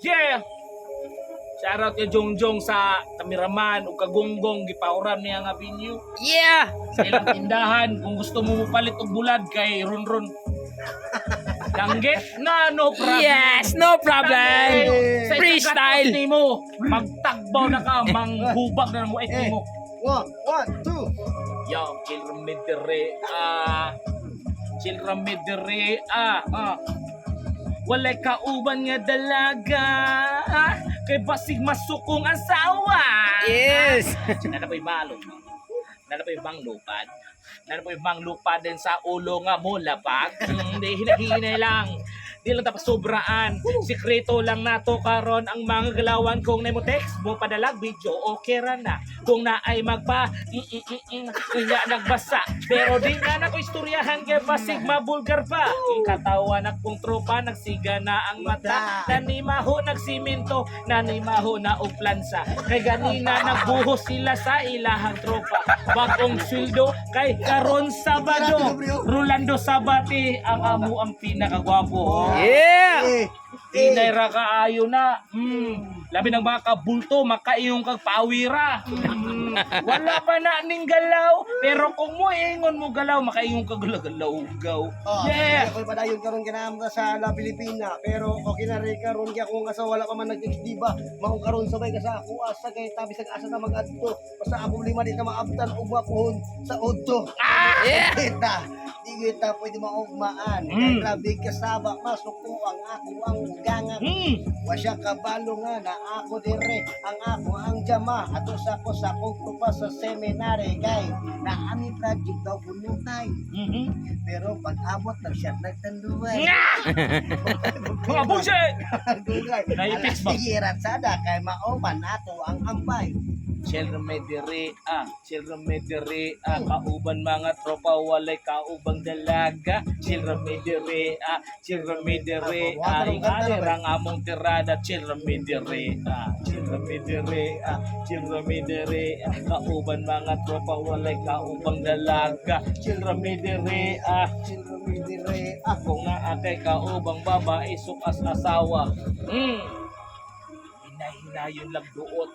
Yeah! Shoutout kay Jongjong sa Tamiraman o Kagonggong gipauran niya nga venue. Yeah! Sa ilang tindahan kung gusto mo palit og bulad kay Runrun. Danggit na no problem. Yes, no problem. Sa Freestyle. ni mo, magtagbaw na ka, manghubag na mo mo. One, two. Yo, children medere children medere walay kauban nga dalaga kay basig masukong asawa. Yes. Nana po'y balong. Nana po'y bang lupad. Nana po'y bang lupad din sa ulo nga mo lapag. Hindi hinahinay lang. Di lang tapos sobraan. Sikreto lang nato karon ang mga galawan. Kung na mo text mo padalag video, okay ra na. Kung na ay magpa kaya nagbasa. Pero di na ko istoryahan kay basig mabulgar pa. Katawan akong tropa nagsiga na ang mata. Nanimaho nagsimento, nanimaho na og plansa. Kay ganina nagbuhos sila sa ilahang tropa. Bagong sweldo kay karon Sabado. Rolando Sabati ang amo ang pinakagwapo. Yeah. Inay ra kaayo na. Labi ng mga kabulto, makaiyong kag pawira. Wala pa na ning galaw, pero kung mo ingon mo galaw, makaiyong kag galaw-galaw. Yeah. Ako padayon karon kinahanglan sa La Pilipina, pero okay na rin karon kaya kung asa wala pa man nag-text ba, mao karon sabay ka sa ako asa kay tabi sa asa na mag-adto. Basta ako lima di na maabtan og mapuhon sa udto. Yeah. Kita. Di kita pwede maugmaan. Kay grabe kasaba masuko ang ako ang ugangan. Wasya kabalo nga na ako dire ang ako ang jama ato sa ko sa pa sa seminary kay na ami project daw punutay. Pero pag abot lang siya nagtanduay. Mga bullshit! Dugay. Naipix ba? Sigiran sada kay maoman ato ang ampay. Children medere, kauban mga tropa, walay kaubang dalaga. Children medere, ingani rang among tirada. Children medere, kauban mga tropa, walay kaubang dalaga. Children medere, ako nga akay kaubang babae, sukas asawa. Hinay-hinayon lang duot.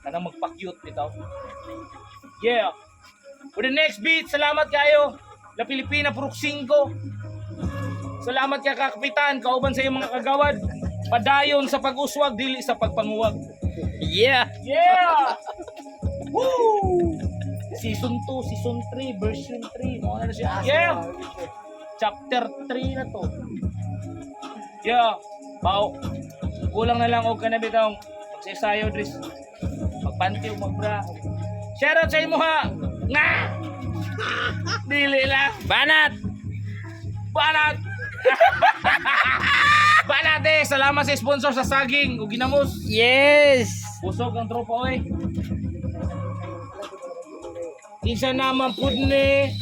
Kanang magpa-cute bitaw. Yeah. For the next beat, salamat kayo. La Pilipina Purok 5. Salamat kay Kapitan, kauban sa iyong mga kagawad. Padayon sa pag-uswag, dili sa pagpanguwag. Yeah. Yeah! Woo! Season 2, Season 3, Version 3. Ano na siya? Yeah! Chapter 3 na to. Yeah. Bao. Kulang na lang og kana bitaw. Magsasayo Dris. Magpanti o magbra. Shoutout sa imo ha. Nga! Dili lang. Banat. Banat! Banat eh. Salamat sa sponsor sa saging o ginamos. Yes. Busog ang tropa oy. Kinsa naman pud ni